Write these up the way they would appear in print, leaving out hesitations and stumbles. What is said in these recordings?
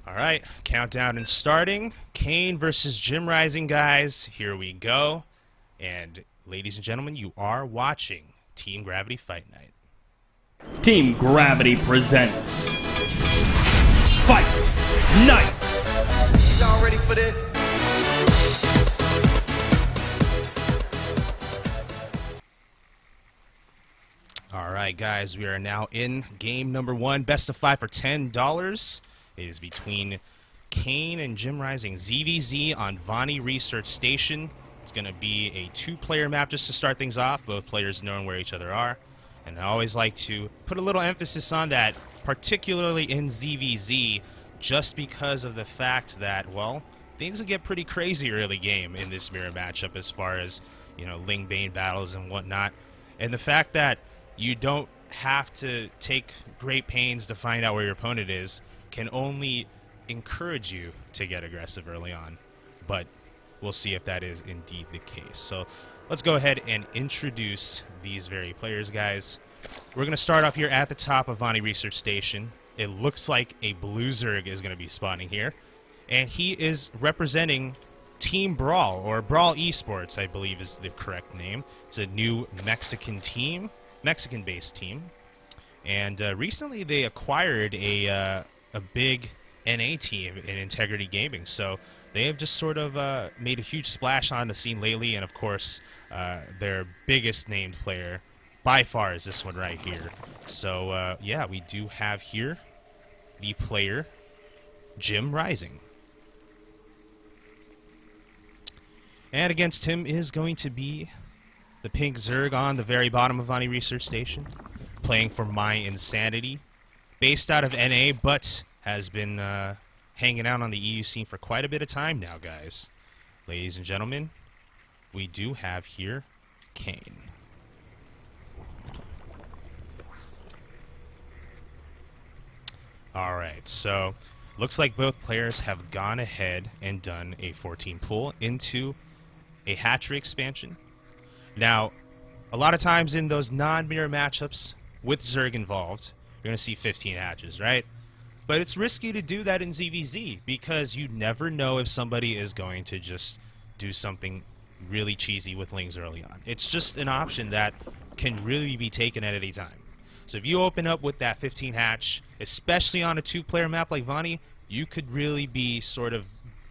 All right, countdown and starting. Kane versus JimRising, guys. Here we go. And ladies and gentlemen, you are watching Team Gravity Fight Night. Team Gravity presents Fight Night. Y'all ready for this? All right, guys, we are now in game number one. Best of 5 for $10. It is between Kane and JimRising. ZVZ on Vonnie Research Station. It's going to be a two-player map just to start things off, both players knowing where each other are. And I always like to put a little emphasis on that, particularly in ZVZ, just because of the fact that, well, things will get pretty crazy early game in this mirror matchup as far as, you know, Ling Bane battles and whatnot. And the fact that you don't have to take great pains to find out where your opponent is can only encourage you to get aggressive early on. But we'll see if that is indeed the case. So let's go ahead and introduce these very players, guys. We're going to start off here at the top of Vonnie Research Station. It looks like a Blue Zerg is going to be spawning here. And he is representing Team Brawl, or Brawl Esports, I believe is the correct name. It's a new Mexican team, Mexican-based team. And recently they acquired a big NA team in Integrity Gaming. So they have just sort of made a huge splash on the scene lately. And, of course, their biggest named player by far is this one right here. So, yeah, we do have here the player JimRising. And against him is going to be the pink Zerg on the very bottom of Vonnie Research Station, playing for My Insanity. Based out of NA, but has been hanging out on the EU scene for quite a bit of time now, guys. Ladies and gentlemen, we do have here Kane. Alright, so looks like both players have gone ahead and done a 14 pull into a hatchery expansion. Now, a lot of times in those non-mirror matchups with Zerg involved, you're going to see 15 hatches, right? But it's risky to do that in ZVZ because you never know if somebody is going to just do something really cheesy with Lings early on. It's just an option that can really be taken at any time. So if you open up with that 15 hatch, especially on a two-player map like Vonnie, you could really be sort of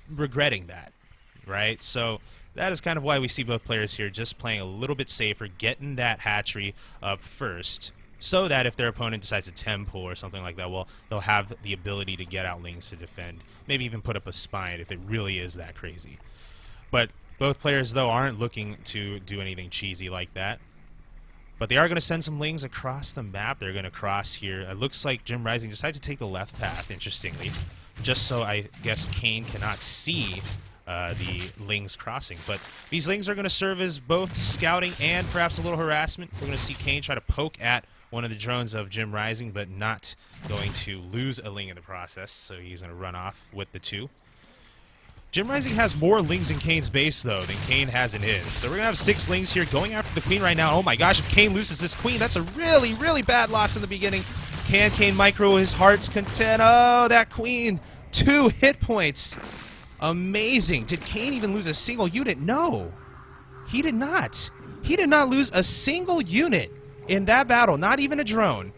regretting that, right? So that is kind of why we see both players here just playing a little bit safer, getting that hatchery up first, so that if their opponent decides to 10 pull or something like that, well, they'll have the ability to get out Lings to defend, maybe even put up a spine if it really is that crazy. But both players, though, aren't looking to do anything cheesy like that. But they are going to send some Lings across the map. They're going to cross here. It looks like JimRising decided to take the left path, interestingly, just so I guess Kane cannot see the Lings crossing. But these Lings are going to serve as both scouting and perhaps a little harassment. We're going to see Kane try to poke at one of the drones of JimRising, but not going to lose a Ling in the process, so he's going to run off with the two. JimRising has more Lings in Kane's base, though, than Kane has in his. So we're going to have 6 Lings here going after the Queen right now. Oh my gosh, if Kane loses this Queen, that's a really, really bad loss in the beginning. Can Kane micro his heart's content? Oh, that Queen! 2 hit points! Amazing. Did Kane even lose a single unit? No. He did not. He did not lose a single unit in that battle, not even a drone.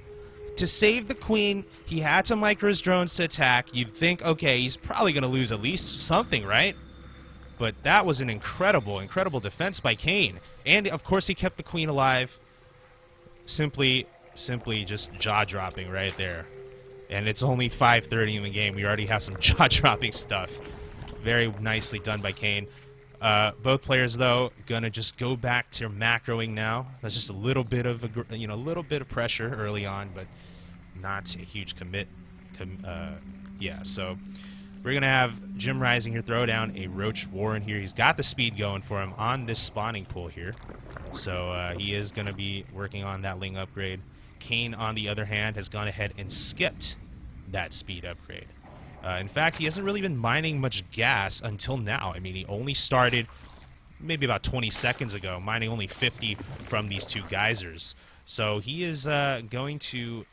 To save the Queen, he had to micro his drones to attack. You'd think, okay, he's probably going to lose at least something, right? But that was an incredible, incredible defense by Kane. And, of course, he kept the Queen alive. Simply just jaw-dropping right there. And it's only 5:30 in the game. We already have some jaw-dropping stuff. Very nicely done by Kane. Both players, though, gonna just go back to macroing now. That's just a little bit of a little bit of pressure early on, but not a huge commit. Yeah, so we're gonna have JimRising here throw down a Roach Warren here. He's got the speed going for him on this spawning pool here, so he is gonna be working on that Ling upgrade. Kane, on the other hand, has gone ahead and skipped that speed upgrade. In fact, he hasn't really been mining much gas until now. I mean, he only started maybe about 20 seconds ago, mining only 50 from these 2 geysers. So he is going to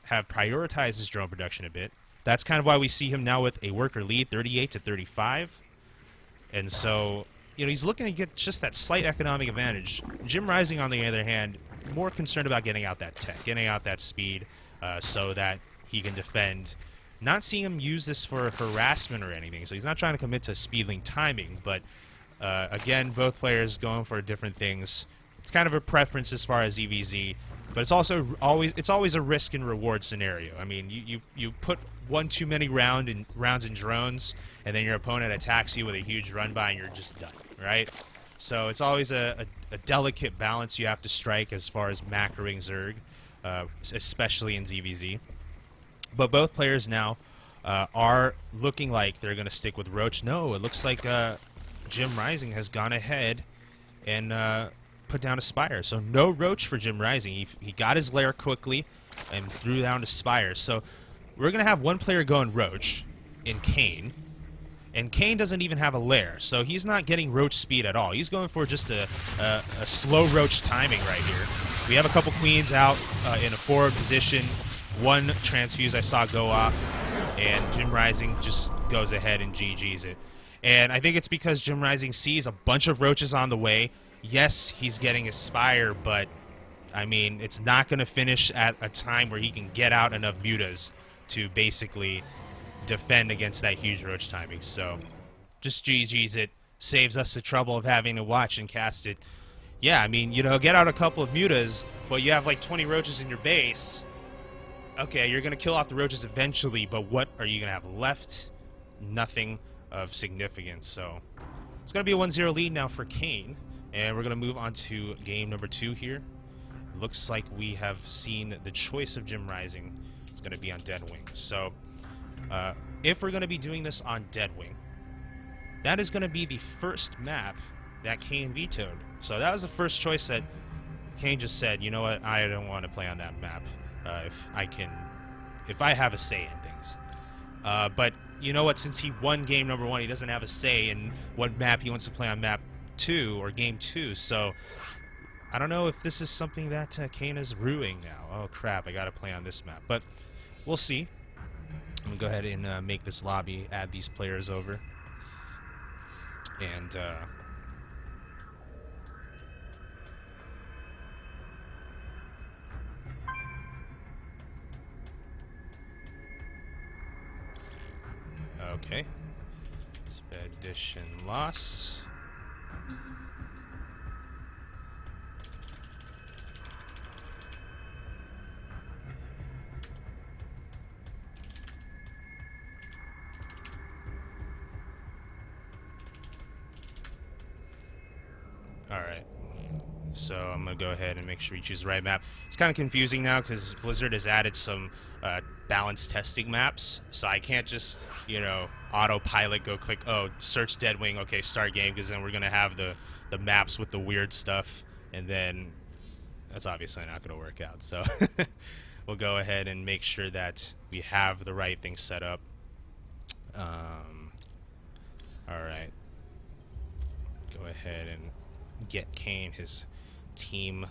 have prioritized his drone production a bit. that's kind of why we see him now with a worker lead, 38-35. And so, he's looking to get just that slight economic advantage. JimRising, on the other hand, more concerned about getting out that tech, getting out that speed, so that he can defend. Not seeing him use this for harassment or anything, so he's not trying to commit to speedling timing, but again, both players going for different things. It's kind of a preference as far as EVZ, but it's also always a risk and reward scenario. I mean, you put one too many rounds in drones, and then your opponent attacks you with a huge run by, and you're just done, right? So it's always a delicate balance you have to strike as far as macroing Zerg, especially in ZVZ. But both players now are looking like they're going to stick with Roach. No, it looks like JimRising has gone ahead and put down a Spire. So no Roach for JimRising. He got his lair quickly and threw down a Spire. So we're going to have one player going Roach in Kane. And Kane doesn't even have a lair, so he's not getting Roach speed at all. He's going for just a slow Roach timing right here. We have a couple Queens out in a forward position. One transfuse I saw go off, and JimRising just goes ahead and GG's it. And I think it's because JimRising sees a bunch of Roaches on the way. Yes, he's getting a Spire, but, I mean, it's not going to finish at a time where he can get out enough mutas to basically defend against that huge Roach timing. So just GG's it, saves us the trouble of having to watch and cast it. Yeah, I mean, get out a couple of mutas, but you have like 20 Roaches in your base. Okay, you're going to kill off the Roaches eventually, but what are you going to have left? Nothing of significance. So it's going to be a 1-0 lead now for Kane, and we're going to move on to game number 2 here. Looks like we have seen the choice of JimRising. It's going to be on Deadwing. So if we're going to be doing this on Deadwing, that is going to be the first map that Kane vetoed. So that was the first choice that Kane just said, you know what, I don't want to play on that map if I have a say in things. But you know what, since he won game number 1, he doesn't have a say in what map he wants to play on map 2 or game 2. So I don't know if this is something that Kane is ruining now. Oh crap, I got to play on this map. But we'll see. I'm going to go ahead and make this lobby, add these players over. And okay. Expedition lost. Alright, so I'm going to go ahead and make sure we choose the right map. It's kind of confusing now because Blizzard has added some balance testing maps, so I can't just, autopilot go click, search Deadwing, okay, start game, because then we're going to have the maps with the weird stuff, and then that's obviously not going to work out. So we'll go ahead and make sure that we have the right thing set up. Alright, go ahead and get Kane his team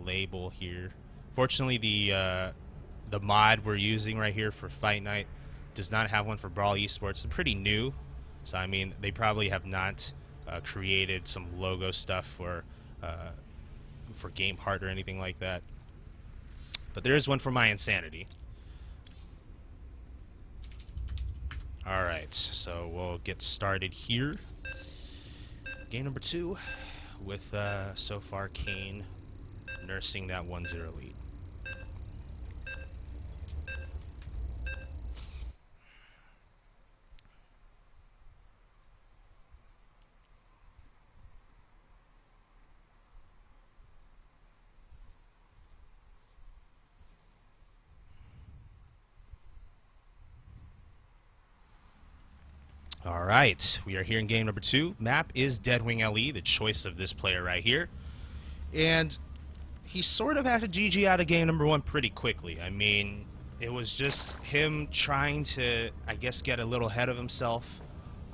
label here. Fortunately, the mod we're using right here for Fight Night does not have one for Brawl Esports. It's pretty new, so I mean they probably have not created some logo stuff for Game Heart or anything like that. But there is one for My Insanity. All right, so we'll get started here. Game number 2. With so far Kane nursing that 1-0 lead. All right, we are here in game number 2. Map is Deadwing LE, the choice of this player right here. And he sort of had to GG out of game number 1 pretty quickly. I mean, it was just him trying to, I guess, get a little ahead of himself.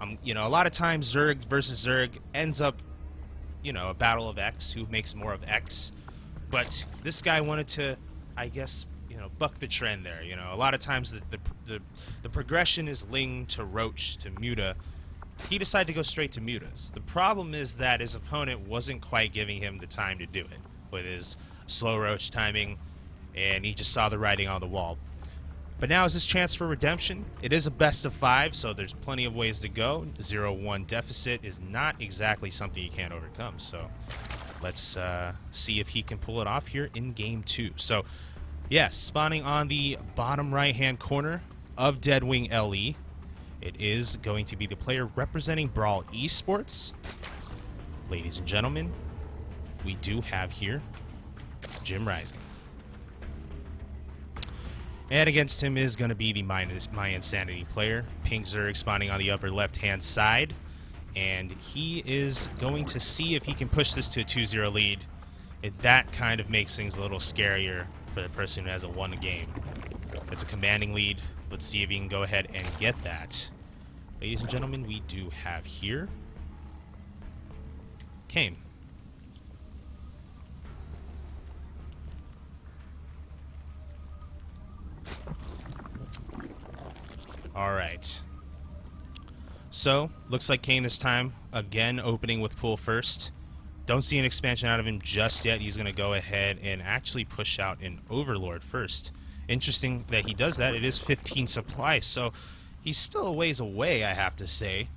A lot of times Zerg versus Zerg ends up, a battle of X, who makes more of X. But this guy wanted to, I guess, buck the trend there. You know, a lot of times the progression is Ling to Roach to Muta. He decided to go straight to Mutas. The problem is that his opponent wasn't quite giving him the time to do it with his slow Roach timing, and he just saw the writing on the wall. But now is his chance for redemption. It is a best of 5, so there's plenty of ways to go. 0-1 deficit is not exactly something you can't overcome. So let's see if he can pull it off here in game 2. So yes, spawning on the bottom right-hand corner of Deadwing LE, it is going to be the player representing Brawl Esports. Ladies and gentlemen, we do have here JimRising. And against him is going to be the My Insanity player, Pink Zerg, spawning on the upper left-hand side. And he is going to see if he can push this to a 2-0 lead. That kind of makes things a little scarier for the person who has a 1 game. It's a commanding lead. Let's see if he can go ahead and get that. Ladies and gentlemen, we do have here Kane. All right. So, looks like Kane this time, again, opening with pool first. Don't see an expansion out of him just yet. He's going to go ahead and actually push out an Overlord first. Interesting that he does that. It is 15 supply, so he's still a ways away, I have to say,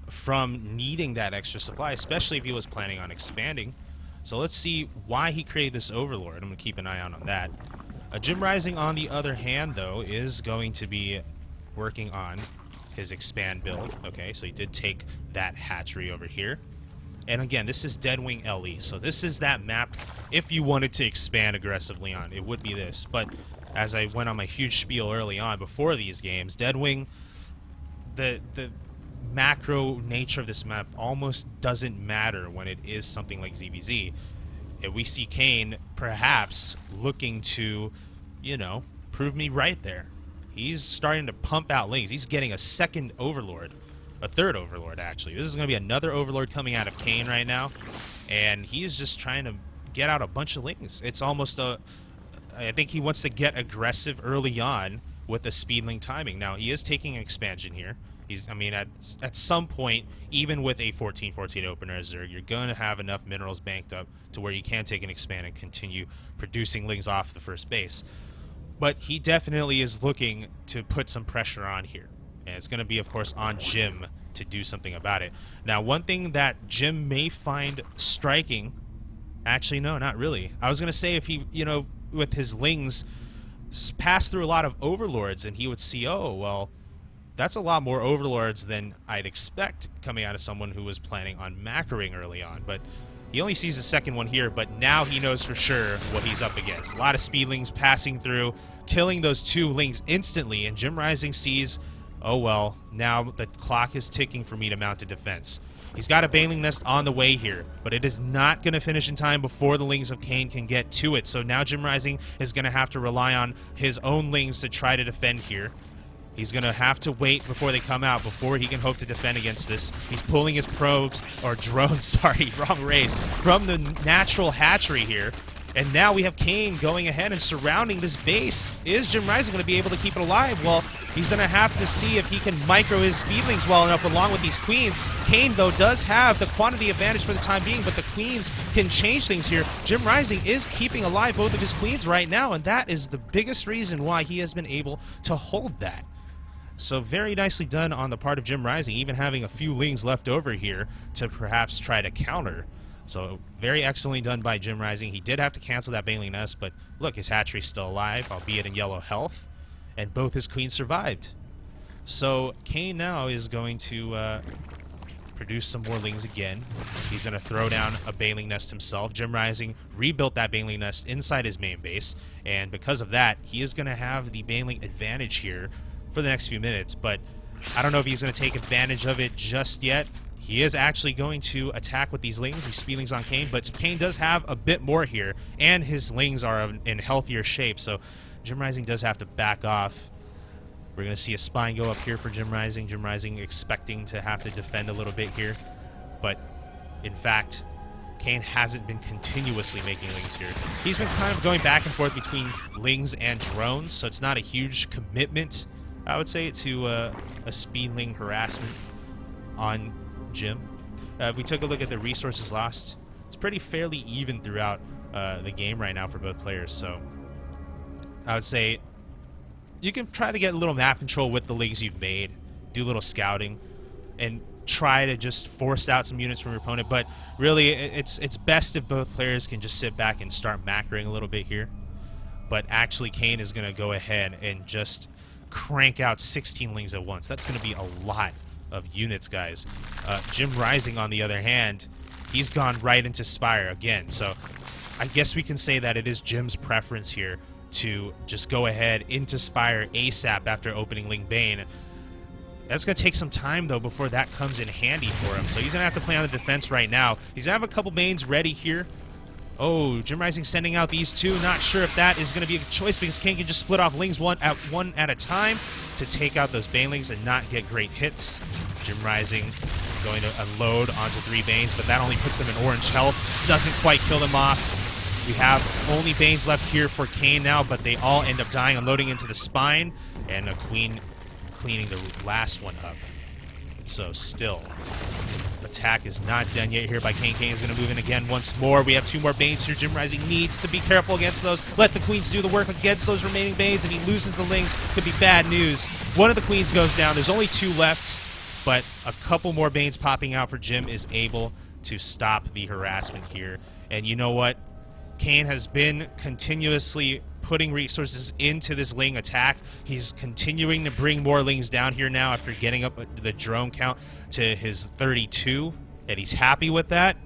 from needing that extra supply, especially if he was planning on expanding. So let's see why he created this Overlord. I'm going to keep an eye out on that. JimRising, on the other hand, though, is going to be working on his expand build. Okay, so he did take that hatchery over here. And again, this is Deadwing LE, so this is that map if you wanted to expand aggressively on. It would be this. But as I went on my huge spiel early on before these games, Deadwing, the macro nature of this map almost doesn't matter when it is something like ZVZ. And we see Kane perhaps looking to, you know, prove me right there. He's starting to pump out Lings. He's getting a second Overlord. A third Overlord, actually. This is going to be another Overlord coming out of Kane right now. And he's just trying to get out a bunch of Lings. It's almost a... I think he wants to get aggressive early on with the Speedling timing. Now, he is taking an expansion here. I mean, at some point, even with a 14-14 opener as Zerg, you're going to have enough minerals banked up to where you can take an expand and continue producing Lings off the first base. But he definitely is looking to put some pressure on here. And it's going to be, of course, on Jim to do something about it. Now, one thing that Jim may find striking... Actually, no, not really. I was going to say if he, you know, with his Lings, passed through a lot of Overlords, and he would see, oh, well, that's a lot more Overlords than I'd expect coming out of someone who was planning on macroing early on. But he only sees the second one here, but now he knows for sure what he's up against. A lot of Speedlings passing through, killing those 2 Lings instantly, and JimRising sees... oh well, now the clock is ticking for me to mount a defense. He's got a Baneling Nest on the way here, but it is not going to finish in time before the Lings of Kane can get to it. So now JimRising is going to have to rely on his own Lings to try to defend here. He's going to have to wait before they come out, before he can hope to defend against this. He's pulling his probes, or drones, sorry, wrong race, from the natural hatchery here. And now we have Kane going ahead and surrounding this base. Is JimRising going to be able to keep it alive? Well, he's going to have to see if he can micro his Speedlings well enough along with these Queens. Kane, though, does have the quantity advantage for the time being, but the Queens can change things here. JimRising is keeping alive both of his Queens right now, and that is the biggest reason why he has been able to hold that. So very nicely done on the part of JimRising, even having a few Lings left over here to perhaps try to counter. So very excellently done by JimRising. He did have to cancel that Baneling Nest, but look, his hatchery's still alive, albeit in yellow health, and both his Queens survived. So Kane now is going to produce some more Lings again. He's going to throw down a Baneling Nest himself. JimRising rebuilt that Baneling Nest inside his main base, and because of that, he is going to have the Baneling advantage here for the next few minutes, but I don't know if he's going to take advantage of it just yet. He is actually going to attack with these Lings, these Speedlings on Kane, but Kane does have a bit more here, and his Lings are in healthier shape, so JimRising does have to back off. We're going to see a spine go up here for JimRising. JimRising expecting to have to defend a little bit here, but in fact, Kane hasn't been continuously making lings here. He's been kind of going back and forth between lings and drones, so it's not a huge commitment, I would say, to a speed ling harassment on Jim. If we took a look at the resources lost, it's pretty fairly even throughout the game right now for both players, so I would say you can try to get a little map control with the lings you've made, do a little scouting, and try to just force out some units from your opponent. But really, it's best if both players can just sit back and start macroing a little bit here. But actually, Kane is going to go ahead and just crank out 16 lings at once. That's going to be a lot of units, guys. JimRising, on the other hand, he's gone right into Spire again. So I guess we can say that it is Jim's preference here to just go ahead into Spire ASAP after opening Ling Bane. That's going to take some time, though, before that comes in handy for him. So he's going to have to play on the defense right now. He's going to have a couple Banes ready here. Oh, JimRising sending out these two. Not sure if that is going to be a choice because Kane can just split off Lings one at a time to take out those Banelings and not get great hits. JimRising going to unload onto 3 Banes, but that only puts them in orange health. Doesn't quite kill them off. We have only Banes left here for Kane now, but they all end up dying, unloading into the spine, and a Queen cleaning the last one up. So still, attack is not done yet here by Kane. Kane is going to move in again once more. We have 2 more Banes here. JimRising needs to be careful against those. Let the Queens do the work against those remaining Banes. If he loses the Lings, could be bad news. One of the Queens goes down. There's only 2 left, but a couple more Banes popping out for Jim is able to stop the harassment here. And you know what? Kane has been continuously putting resources into this Ling attack. He's continuing to bring more Lings down here now after getting up the drone count to his 32, and he's happy with that.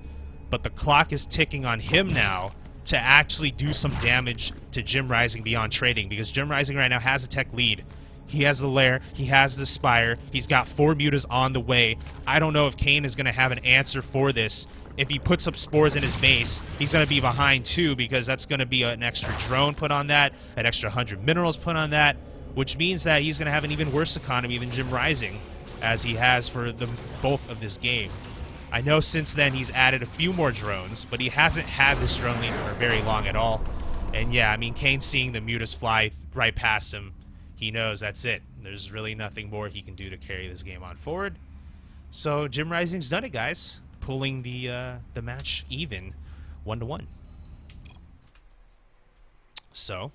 But the clock is ticking on him now to actually do some damage to JimRising beyond trading, because JimRising right now has a tech lead. He has the Lair, he has the Spire, he's got 4 mutas on the way. I don't know if Kane is going to have an answer for this. If he puts up spores in his base, he's going to be behind too, because that's going to be an extra drone put on that, an extra 100 minerals put on that, which means that he's going to have an even worse economy than JimRising, as he has for the bulk of this game. I know since then he's added a few more drones, but he hasn't had this drone lead for very long at all. And yeah, I mean, Kane seeing the mutas fly right past him, he knows that's it. There's really nothing more he can do to carry this game on forward. So JimRising's done it, guys. Pulling the match even 1-1. So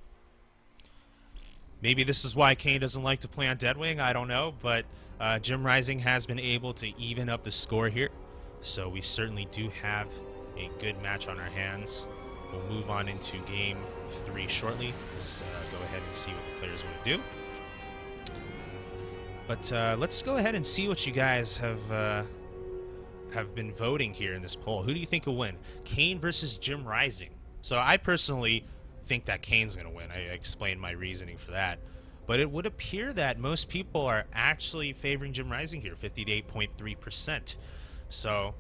maybe this is why Kane doesn't like to play on Deadwing, I don't know, but JimRising has been able to even up the score here, so we certainly do have a good match on our hands. We'll move on into game 3 shortly. Let's go ahead and see what the players want to do. But let's go ahead and see what you guys have been voting here in this poll. Who do you think will win? Kane versus JimRising. So I personally think that Kane's going to win. I explained my reasoning for that. But it would appear that most people are actually favoring JimRising here, 58.3%. So,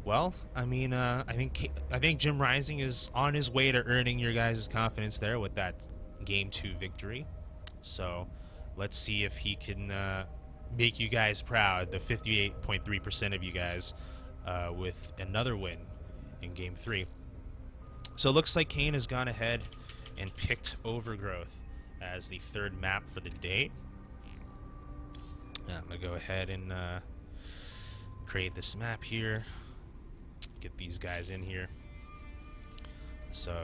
well, I mean, I think JimRising is on his way to earning your guys' confidence there with that Game 2 victory. So let's see if he can make you guys proud, the 58.3% of you guys, with another win in Game 3. So it looks like Kane has gone ahead and picked Overgrowth as the 3rd map for the day. I'm going to go ahead and create this map here. Get these guys in here. So,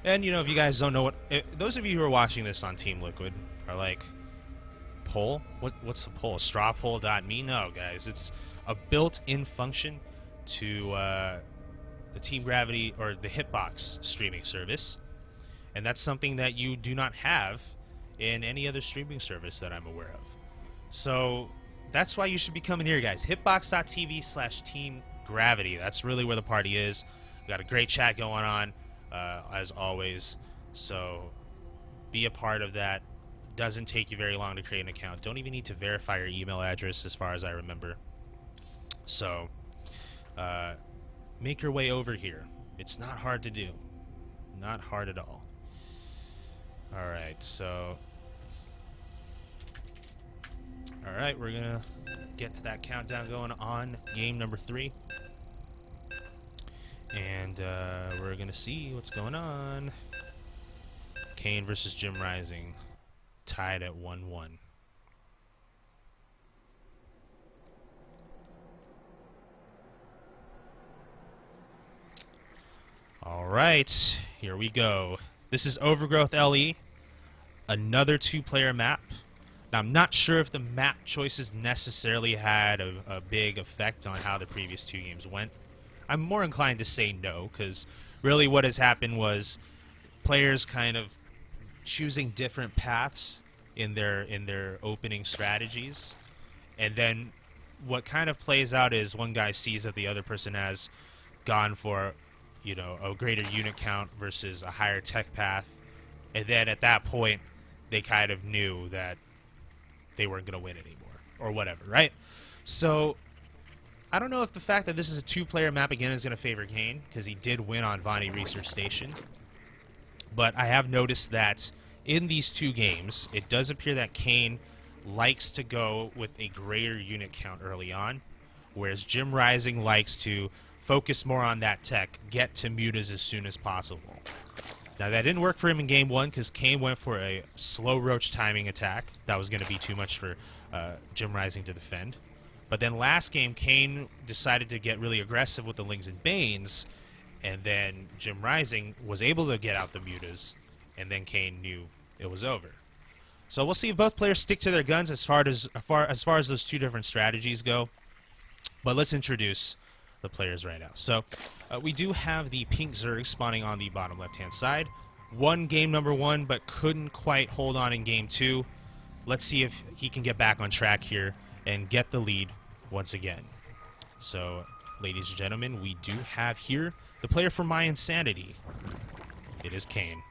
and you know, if you guys don't know what, those of you who are watching this on Team Liquid are like, poll? What's the poll? Strawpoll.me? No, guys. It's a built-in function to the Team Gravity or the Hitbox streaming service, and that's something that you do not have in any other streaming service that I'm aware of. So that's why you should be coming here, guys. Hitbox.tv/TeamGravity. That's really where the party is. We've got a great chat going on, as always. So be a part of that. Doesn't take you very long to create an account. Don't even need to verify your email address as far as I remember. So make your way over here. It's not hard to do. Not hard at all. Alright, so alright, we're gonna get to that countdown going on game number 3. And we're going to see what's going on. Kane versus JimRising, tied at 1-1. All right, here we go. This is Overgrowth LE, another two-player map. Now, I'm not sure if the map choices necessarily had a big effect on how the previous two games went. I'm more inclined to say no, because really what has happened was players kind of choosing different paths in their opening strategies, and then what kind of plays out is one guy sees that the other person has gone for, you know, a greater unit count versus a higher tech path, and then at that point they kind of knew that they weren't going to win anymore or whatever, right? So I don't know if the fact that this is a two-player map again is going to favor Kane, because he did win on Vonnie Research Station. But I have noticed that in these two games, it does appear that Kane likes to go with a greater unit count early on, whereas JimRising likes to focus more on that tech, get to mutas as soon as possible. Now, that didn't work for him in Game 1 because Kane went for a slow roach timing attack. That was going to be too much for JimRising to defend. But then last game, Kane decided to get really aggressive with the Lings and Banes, and then JimRising was able to get out the mutas, and then Kane knew it was over. So we'll see if both players stick to their guns as far as those two different strategies go. But let's introduce the players right now. So we do have the pink Zerg spawning on the bottom left-hand side. Won game number 1, but couldn't quite hold on in game 2. Let's see if he can get back on track here and get the lead once again. So, ladies and gentlemen, we do have here the player for my insanity. It is Kane.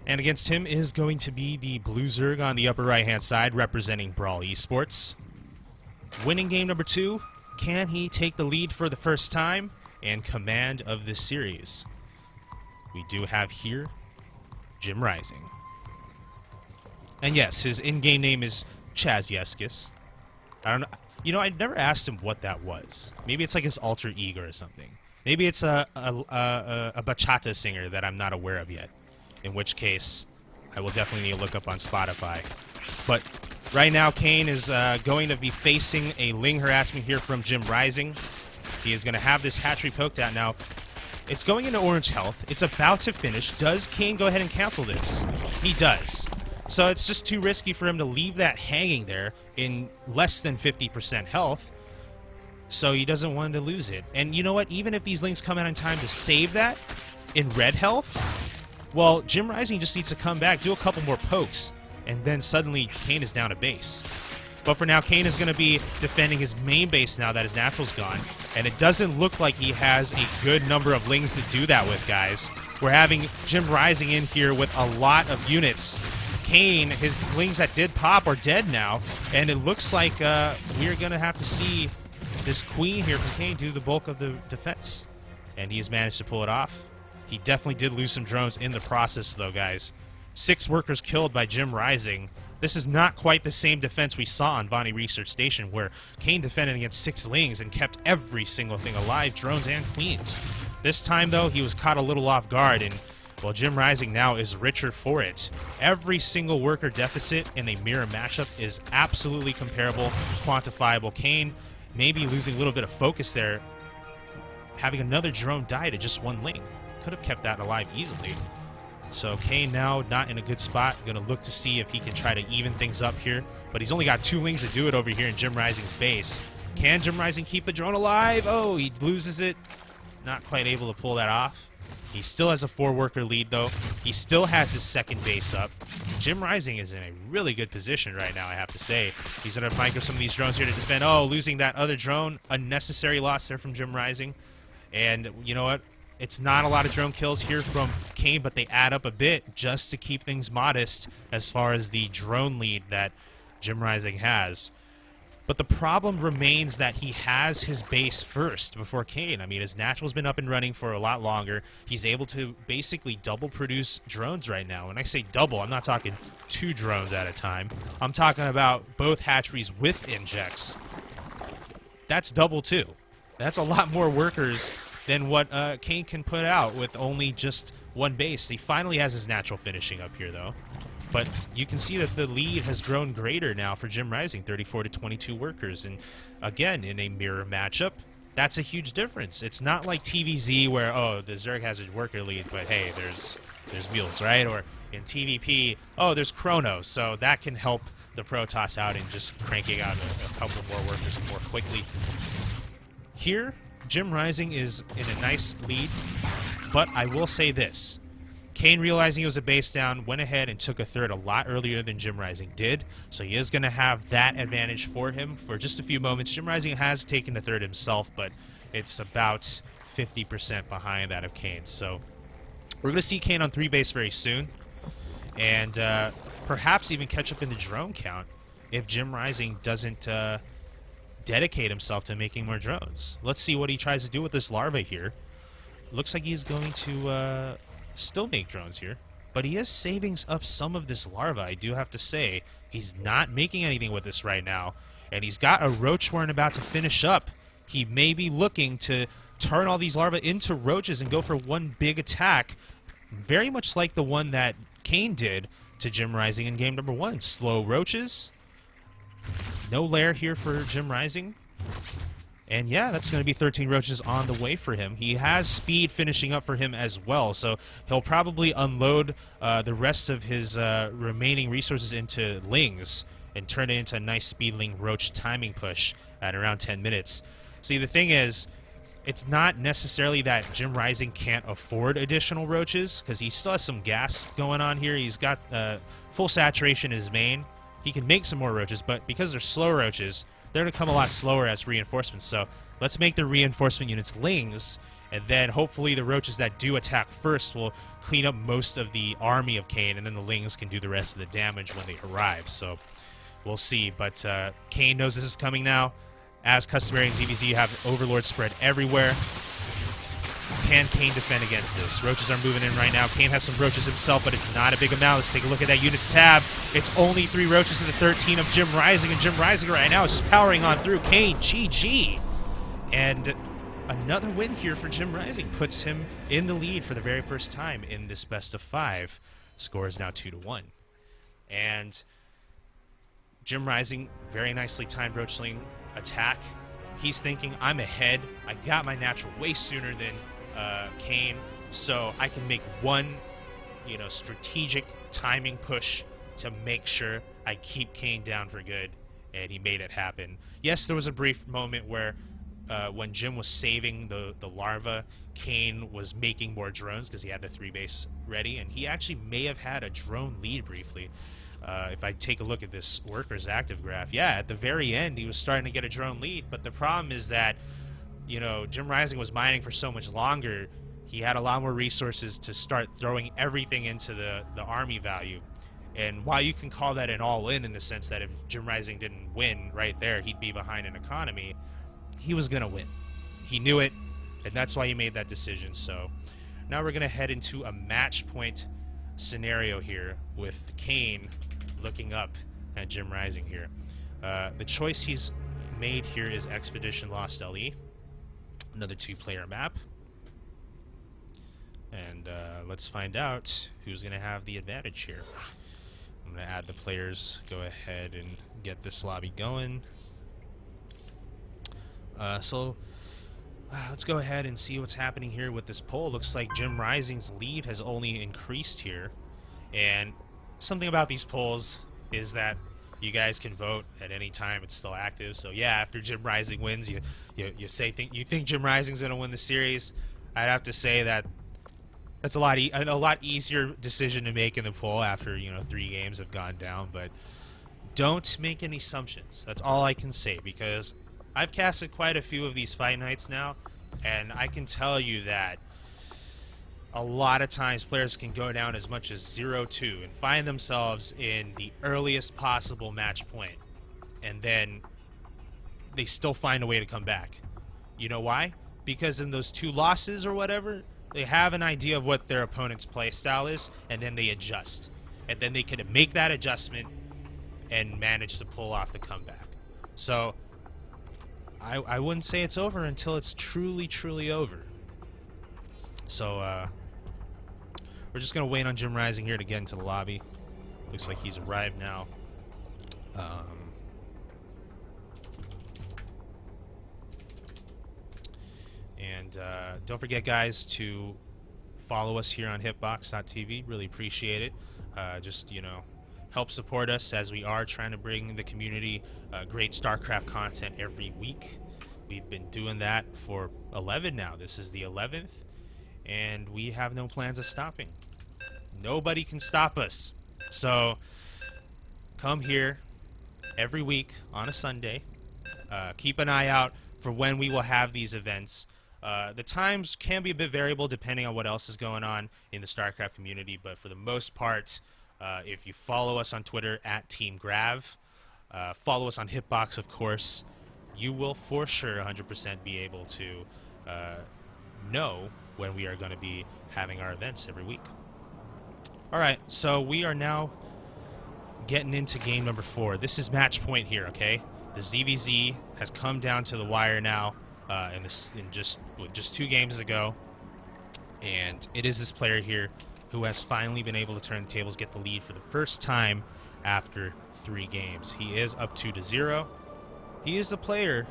And against him is going to be the blue Zerg on the upper right-hand side, representing Brawl Esports. Winning game number 2, can he take the lead for the first time and command of this series? We do have here JimRising. And yes, his in-game name is Chazyeskis. I don't know. You know, I never asked him what that was. Maybe it's like his alter ego or something. Maybe it's a bachata singer that I'm not aware of yet. In which case, I will definitely need to look up on Spotify. But right now, Kane is going to be facing a Ling harassment here from JimRising. He is going to have this hatchery poked out now. It's going into orange health. It's about to finish. Does Kane go ahead and cancel this? He does. So it's just too risky for him to leave that hanging there in less than 50% health. So he doesn't want to lose it. And you know what? Even if these Lings come out in time to save that in red health, well, JimRising just needs to come back, do a couple more pokes, and then suddenly Kane is down a base. But for now, Kane is going to be defending his main base now that his natural's gone. And it doesn't look like he has a good number of Lings to do that with, guys. We're having JimRising in here with a lot of units. Kane, his Lings that did pop are dead now. And it looks like we're going to have to see this Queen here from Kane do the bulk of the defense. And he's managed to pull it off. He definitely did lose some drones in the process, though, guys. 6 workers killed by JimRising. This is not quite the same defense we saw on Vonnie Research Station, where Kane defended against 6 Lings and kept every single thing alive, drones and queens. This time, though, he was caught a little off guard, and, well, JimRising now is richer for it. Every single worker deficit in a mirror matchup is absolutely comparable, quantifiable. Kane maybe losing a little bit of focus there, having another drone die to just 1 Ling. Could have kept that alive easily. So Kane now not in a good spot. Going to look to see if he can try to even things up here. But he's only got 2 Lings to do it over here in JimRising's base. Can JimRising keep the drone alive? Oh, he loses it. Not quite able to pull that off. He still has a 4-worker lead, though. He still has his second base up. JimRising is in a really good position right now, I have to say. He's going to micro some of these drones here to defend. Oh, losing that other drone. Unnecessary loss there from JimRising. And you know what? It's not a lot of drone kills here from Kane, but they add up a bit just to keep things modest as far as the drone lead that JimRising has. But the problem remains that he has his base first before Kane. I mean, his natural's been up and running for a lot longer. He's able to basically double produce drones right now. When I say double, I'm not talking 2 drones at a time. I'm talking about both hatcheries with injects. That's double too. That's a lot more workers than what Kane can put out with only just 1 base. He finally has his natural finishing up here, though. But you can see that the lead has grown greater now for JimRising, 34 to 22 workers. And again, in a mirror matchup, that's a huge difference. It's not like TVZ where, oh, the Zerg has a worker lead, but hey, there's mules, right? Or in TVP, oh, there's Chrono, so that can help the Protoss out in just cranking out a couple more workers more quickly. Here, JimRising is in a nice lead, but I will say this. Kane, realizing it was a base down, went ahead and took a third a lot earlier than JimRising did, so he is going to have that advantage for him for just a few moments. JimRising has taken the third himself, but it's about 50% behind that of Kane. So we're going to see Kane on 3 base very soon, and perhaps even catch up in the drone count if JimRising doesn't dedicate himself to making more drones. Let's see what he tries to do with this larva here. Looks like he's going to still make drones here, but he is saving up some of this larva. I do have to say, he's not making anything with this right now, and he's got a roach warren about to finish up. He may be looking to turn all these larvae into roaches and go for one big attack, very much like the one that Kane did to JimRising in game number 1. Slow roaches, no lair here for JimRising. And yeah, that's going to be 13 roaches on the way for him. He has speed finishing up for him as well, so he'll probably unload the rest of his remaining resources into lings and turn it into a nice speedling roach timing push at around 10 minutes. See, the thing is, it's not necessarily that JimRising can't afford additional roaches, because he still has some gas going on here. He's got full saturation in his main. He can make some more roaches, but because they're slow roaches, they're going to come a lot slower as reinforcements. So let's make the reinforcement units lings, and then hopefully the roaches that do attack first will clean up most of the army of Kane, and then the lings can do the rest of the damage when they arrive. So we'll see. But Kane knows this is coming now. As customary in ZVZ, you have Overlord spread everywhere. Can Kane defend against this? Roaches are moving in right now. Kane has some roaches himself, but it's not a big amount. Let's take a look at that units tab. It's only 3 roaches in the 13 of JimRising, and JimRising right now is just powering on through. Kane, GG. And another win here for JimRising puts him in the lead for the very first time in this best of 5. Score is now 2-1. And JimRising, very nicely timed roachling attack. He's thinking, I'm ahead. I got my natural way sooner than Kane, so I can make one, strategic timing push to make sure I keep Kane down for good, and he made it happen. Yes, there was a brief moment where when Jim was saving the larva, Kane was making more drones because he had the 3 base ready, and he actually may have had a drone lead briefly. If I take a look at this workers active graph, yeah, at the very end he was starting to get a drone lead, but the problem is that JimRising was mining for so much longer. He had a lot more resources to start throwing everything into the army value. And while you can call that an all-in in the sense that if JimRising didn't win right there, he'd be behind an economy, he was going to win. He knew it, and that's why he made that decision. So now we're going to head into a match point scenario here with Kane looking up at JimRising here. The choice he's made here is Expedition Lost LE. Another 2-player map. And let's find out who's going to have the advantage here. I'm going to add the players, go ahead and get this lobby going. So let's go ahead and see what's happening here with this poll. Looks like JimRising's lead has only increased here. And something about these polls is that you guys can vote at any time. It's still active. So yeah, after JimRising wins, you think JimRising's going to win the series. I'd have to say that that's a lot easier decision to make in the poll after 3 games have gone down. But don't make any assumptions. That's all I can say, because I've casted quite a few of these fight nights now, and I can tell you that a lot of times players can go down as much as 0-2 and find themselves in the earliest possible match point, and then they still find a way to come back. You know why? Because in those 2 losses or whatever, they have an idea of what their opponent's play style is, and then they adjust. And then they can make that adjustment and manage to pull off the comeback. So I wouldn't say it's over until it's truly, truly over. So we're just going to wait on JimRising here to get into the lobby. Looks like he's arrived now. And don't forget, guys, to follow us here on hitbox.tv. Really appreciate it. Just, you know, help support us as we are trying to bring the community great StarCraft content every week. We've been doing that for 11 now. This is the 11th, and we have no plans of stopping. Nobody can stop us. So come here every week on a Sunday. Keep an eye out for when we will have these events. The times can be a bit variable depending on what else is going on in the StarCraft community, but for the most part, if you follow us on Twitter at Team Grav, follow us on Hitbox, of course, you will for sure 100% be able to know when we are going to be having our events every week. All right, so we are now getting into game number 4. This is match point here, okay? The ZVZ has come down to the wire now in just 2 games ago, and it is this player here who has finally been able to turn the tables, get the lead for the first time after 3 games. He is up 2-0. He is the player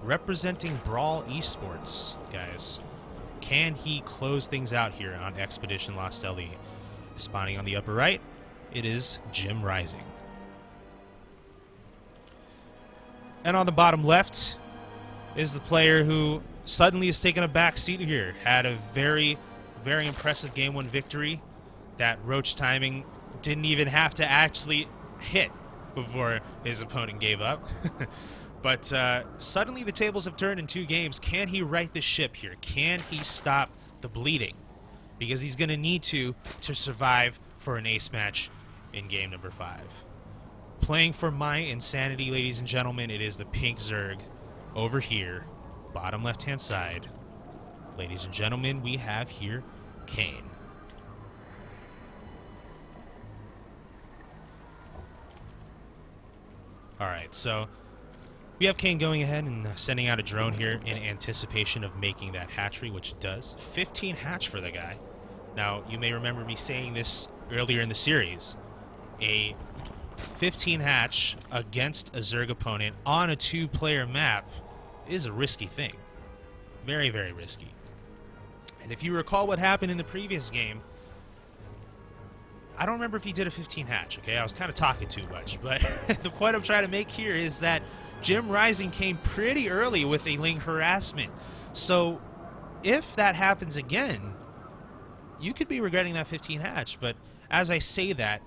representing Brawl Esports, guys. Can he close things out here on Expedition Lost LE? Spawning on the upper right, it is JimRising. And on the bottom left is the player who suddenly has taken a back seat here. Had a very, very impressive Game 1 victory that Roach timing didn't even have to actually hit before his opponent gave up. But suddenly the tables have turned in 2 games. Can he right the ship here? Can he stop the bleeding? Because he's going to need to survive for an ace match in game number 5. Playing for my insanity, ladies and gentlemen, it is the pink Zerg over here, bottom left-hand side. Ladies and gentlemen, we have here Kane. Alright, so we have Kane going ahead and sending out a drone here in anticipation of making that hatchery, which it does. 15 hatch for the guy. Now, you may remember me saying this earlier in the series. A 15 hatch against a Zerg opponent on a 2-player map is a risky thing. Very, very risky. And if you recall what happened in the previous game, I don't remember if he did a 15 hatch, okay? I was kind of talking too much, but the point I'm trying to make here is that JimRising came pretty early with a Ling harassment. So if that happens again, you could be regretting that 15 hatch. But as I say that,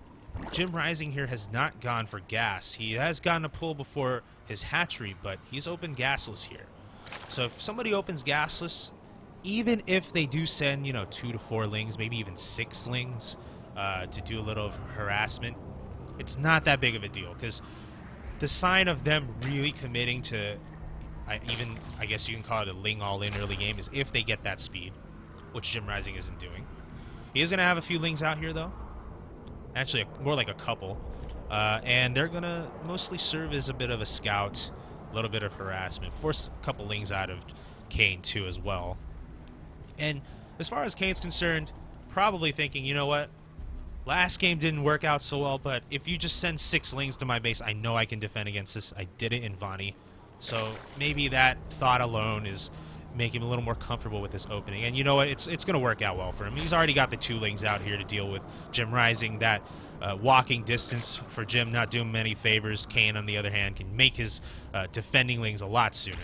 JimRising here has not gone for gas. He has gotten a pull before his hatchery, but he's opened gasless here. So if somebody opens gasless, even if they do send, 2 to 4 lings, maybe even 6 lings, to do a little harassment, it's not that big of a deal, because the sign of them really committing to, I guess you can call it a ling all-in early game, is if they get that speed, which JimRising isn't doing. He is going to have a few lings out here, though. Actually, more like a couple. And they're going to mostly serve as a bit of a scout, a little bit of harassment, force a couple lings out of Kane, too, as well. And as far as Kane's concerned, probably thinking, you know what? Last game didn't work out so well, but if you just send 6 lings to my base, I know I can defend against this. I did it in Vani. So maybe that thought alone is making him a little more comfortable with this opening. And you know what? It's going to work out well for him. He's already got the 2 lings out here to deal with JimRising. That walking distance for Jim not doing many favors. Kane, on the other hand, can make his defending lings a lot sooner.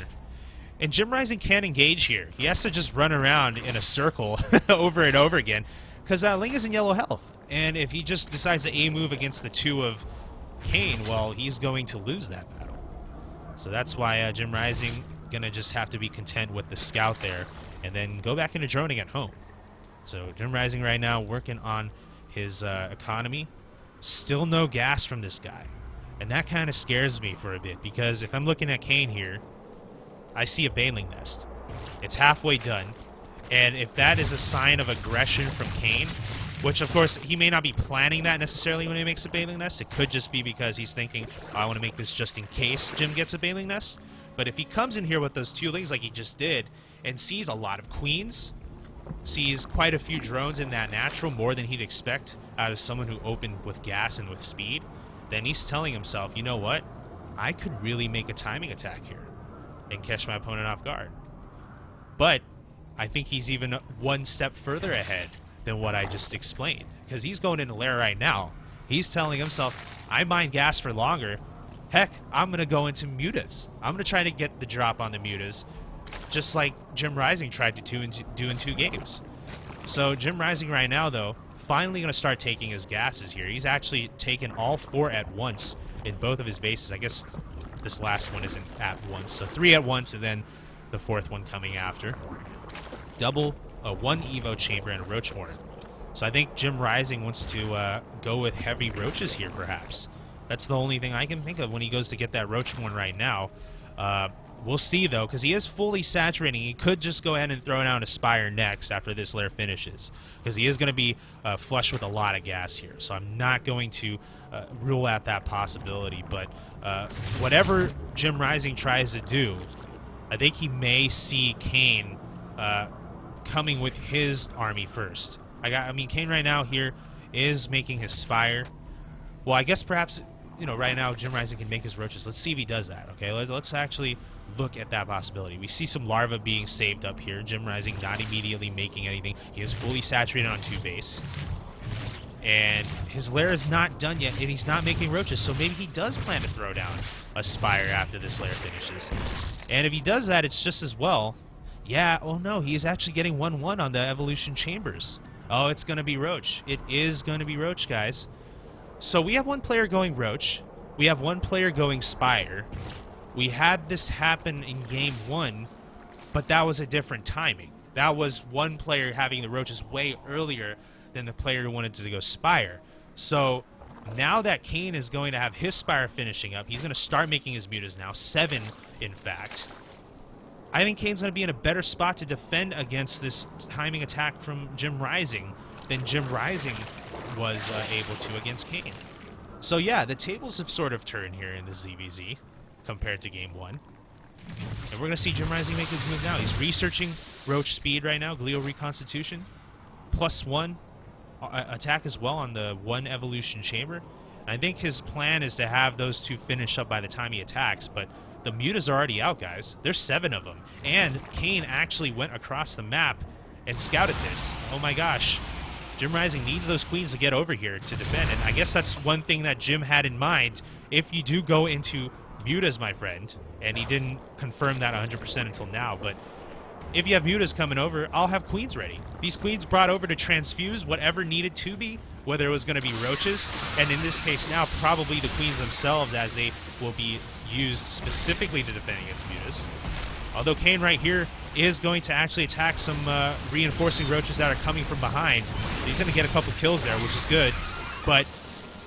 And JimRising can't engage here. He has to just run around in a circle over and over again, because Ling is in yellow health. And if he just decides to A-move against the 2 of Kane, well, he's going to lose that battle. So that's why JimRising going to just have to be content with the scout there and then go back into droning at home. So JimRising right now working on his economy. Still no gas from this guy. And that kind of scares me for a bit, because if I'm looking at Kane here, I see a baneling nest. It's halfway done. And if that is a sign of aggression from Kane, which of course he may not be planning that necessarily when he makes a baneling nest, it could just be because he's thinking, oh, I want to make this just in case Jim gets a baneling nest. But if he comes in here with those 2 lings like he just did and sees a lot of queens, sees quite a few drones in that natural, more than he'd expect out of someone who opened with gas and with speed, then he's telling himself, you know what? I could really make a timing attack here and catch my opponent off guard. But I think he's even one step further ahead than what I just explained, because he's going into lair right now. He's telling himself, I mine gas for longer. Heck, I'm going to go into mutas. I'm going to try to get the drop on the mutas, just like JimRising tried to do in 2 games. So JimRising right now, though, finally going to start taking his gases here. He's actually taken all 4 at once in both of his bases. I guess this last one isn't at once, so 3 at once, and then the 4th one coming after. Double, 1 Evo chamber and a roach horn. So I think JimRising wants to go with heavy roaches here, perhaps. That's the only thing I can think of when he goes to get that roach horn right now. We'll see, though, because he is fully saturating. He could just go ahead and throw down a Spire next after this lair finishes, because he is going to be flush with a lot of gas here. So I'm not going to rule out that possibility. But whatever JimRising tries to do, I think he may see Kane coming with his army first. I mean, Kane right now here is making his Spire. Well, I guess perhaps, you know, right now JimRising can make his roaches. Let's see if he does that, okay? Let's actually look at that possibility. We see some larvae being saved up here. JimRising not immediately making anything. He is fully saturated on 2 base. And his lair is not done yet, and he's not making roaches, so maybe he does plan to throw down a Spire after this lair finishes. And if he does that, it's just as well. Yeah, oh no, he is actually getting 1-1 on the evolution chambers. Oh, it's going to be roach. It is going to be roach, guys. So we have 1 player going roach. We have 1 player going Spire. We had this happen in game 1, but that was a different timing. That was 1 player having the roaches way earlier than the player who wanted to go Spire. So now that Kane is going to have his Spire finishing up, he's going to start making his mutas now, 7 in fact. I think Kane's going to be in a better spot to defend against this timing attack from JimRising than JimRising was able to against Kane. So yeah, the tables have sort of turned here in the ZVZ compared to game 1. And we're going to see JimRising make his move now. He's researching roach speed right now, Glio reconstitution, +1 attack as well on the 1 evolution chamber. And I think his plan is to have those 2 finish up by the time he attacks, but the mutas are already out, guys. There's 7 of them. And Kane actually went across the map and scouted this. Oh my gosh. JimRising needs those queens to get over here to defend. And I guess that's one thing that Jim had in mind. If you do go into mutas, my friend, and he didn't confirm that 100% until now, but if you have mutas coming over, I'll have queens ready. These queens brought over to transfuse whatever needed to be, whether it was going to be roaches, and in this case now, probably the queens themselves, as they will be used specifically to defend against mutas. Although Kane right here is going to actually attack some reinforcing roaches that are coming from behind. He's going to get a couple kills there, which is good. But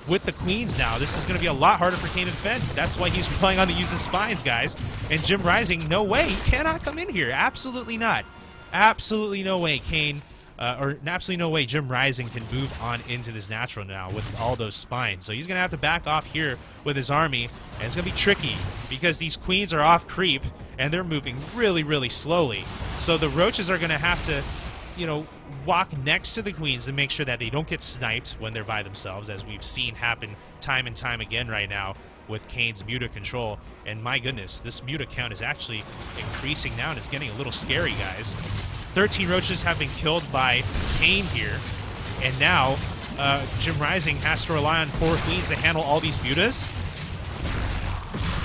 with the queens now, this is going to be a lot harder for Kane to defend. That's why he's relying on the use of spines, guys. And JimRising, no way. He cannot come in here. Absolutely not. Absolutely no way Kane, or absolutely no way JimRising can move on into this natural now with all those spines. So he's going to have to back off here with his army. And it's going to be tricky because these queens are off creep and they're moving really, really slowly. So the roaches are going to have to, you know, walk next to the queens to make sure that they don't get sniped when they're by themselves, as we've seen happen time and time again right now with Kane's muta control. And my goodness, this muta count is actually increasing now, and it's getting a little scary, guys. 13 roaches have been killed by Kane here, and now JimRising has to rely on 4 queens to handle all these mutas.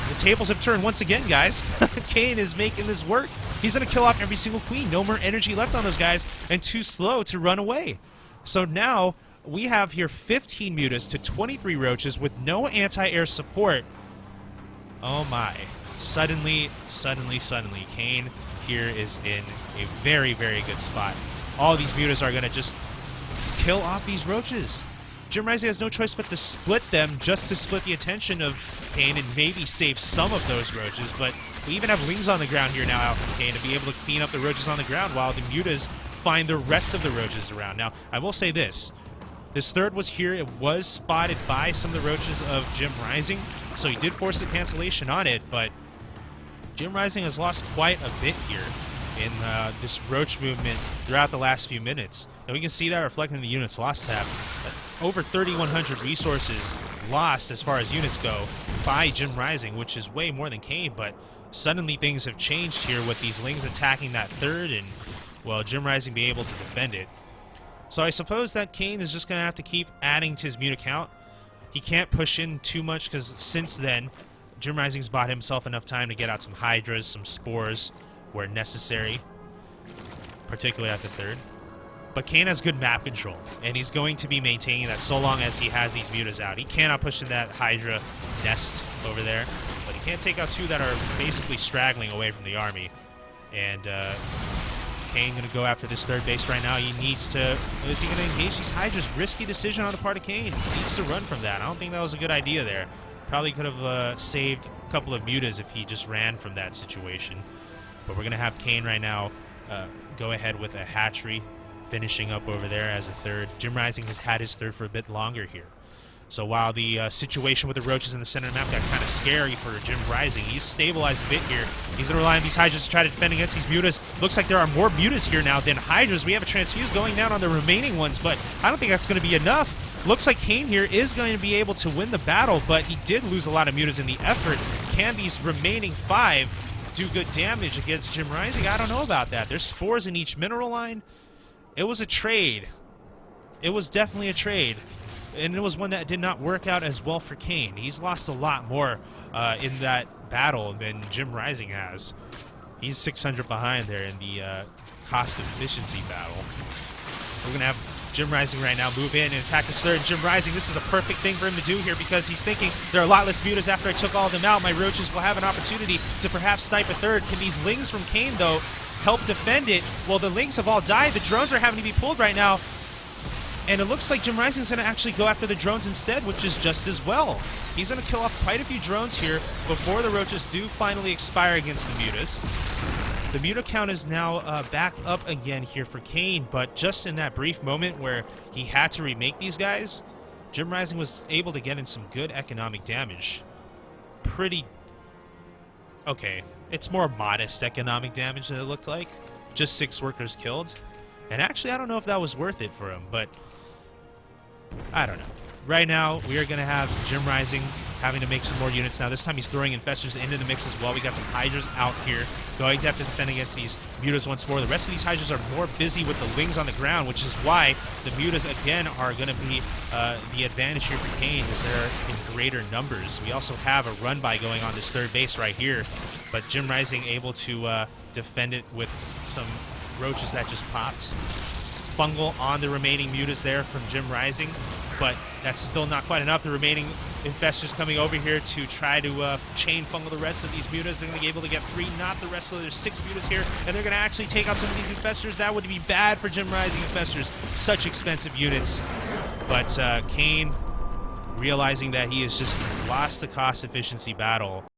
The tables have turned once again, guys. Kane is making this work. He's going to kill off every single queen. No more energy left on those guys, and too slow to run away. So now we have here 15 mutas to 23 roaches with no anti-air support. Oh my. Suddenly, Kane here is in a very, very good spot. All these mutas are going to just kill off these roaches. JimRising has no choice but to split them just to split the attention of Kane and maybe save some of those roaches, but We even have Lings on the ground here now out from Kane to be able to clean up the roaches on the ground while the mutas find the rest of the roaches around. Now, I will say this. This third was here. It was spotted by some of the roaches of JimRising, so he did force the cancellation on it, but JimRising has lost quite a bit here in this roach movement throughout the last few minutes. And we can see that reflected in the units lost tab. Over 3,100 resources lost as far as units go by JimRising, which is way more than Kane, but suddenly things have changed here with these Lings attacking that third and, well, JimRising being able to defend it. So I suppose that Kane is just going to have to keep adding to his mute account. He can't push in too much because since then, JimRising's bought himself enough time to get out some Hydras, some Spores where necessary, particularly at the third. But Kane has good map control, and he's going to be maintaining that so long as he has these mutas out. He cannot push in that Hydra nest over there, but he can't take out two that are basically straggling away from the army. And Kane going to go after this third base right now. He needs to... Is he going to engage these Hydras? Risky decision on the part of Kane. He needs to run from that. I don't think that was a good idea there. Probably could have saved a couple of mutas if he just ran from that situation. But we're going to have Kane right now go ahead with a hatchery, finishing up over there as a third. JimRising has had his third for a bit longer here. So while the situation with the roaches in the center of the map got kind of scary for JimRising, he's stabilized a bit here. He's going to rely on these Hydras to try to defend against these mutas. Looks like there are more mutas here now than Hydras. We have a transfuse going down on the remaining ones, but I don't think that's going to be enough. Looks like Kane here is going to be able to win the battle, but he did lose a lot of mutas in the effort. Can these remaining 5 do good damage against JimRising? I don't know about that. There's spores in each mineral line. It was a trade. It was definitely a trade. And it was one that did not work out as well for Kane. He's lost a lot more in that battle than JimRising has. He's 600 behind there in the cost efficiency battle. We're going to have JimRising right now move in and attack this third. JimRising, this is a perfect thing for him to do here because he's thinking there are a lot less mutas after I took all of them out. My roaches will have an opportunity to perhaps snipe a third. Can these Lings from Kane, though, help defend it? Well, the Lings have all died. The drones are having to be pulled right now. And it looks like JimRising is going to actually go after the drones instead, which is just as well. He's going to kill off quite a few drones here before the roaches do finally expire against the mutas. The muta count is now back up again here for Kane, but just in that brief moment where he had to remake these guys, JimRising was able to get in some good economic damage. Pretty... okay, it's more modest economic damage than it looked like. Just 6 workers killed. And actually, I don't know if that was worth it for him, but I don't know. Right now, we are going to have JimRising having to make some more units. Now, this time he's throwing Infestors into the mix as well. We got some Hydras out here going to have to defend against these mutas once more. The rest of these Hydras are more busy with the Lings on the ground, which is why the mutas, again, are going to be the advantage here for Kane as they're in greater numbers. We also have a run-by going on this third base right here, but JimRising able to defend it with some roaches that just popped. Fungal on the remaining mutas there from JimRising, but that's still not quite enough. The remaining Infestors coming over here to try to chain fungal the rest of these mutas. They're going to be able to get 3, not the rest of there's 6 mutas here, and they're going to actually take out some of these Infestors. That would be bad for JimRising Infestors. Such expensive units. But Kane, realizing that he has just lost the cost efficiency battle,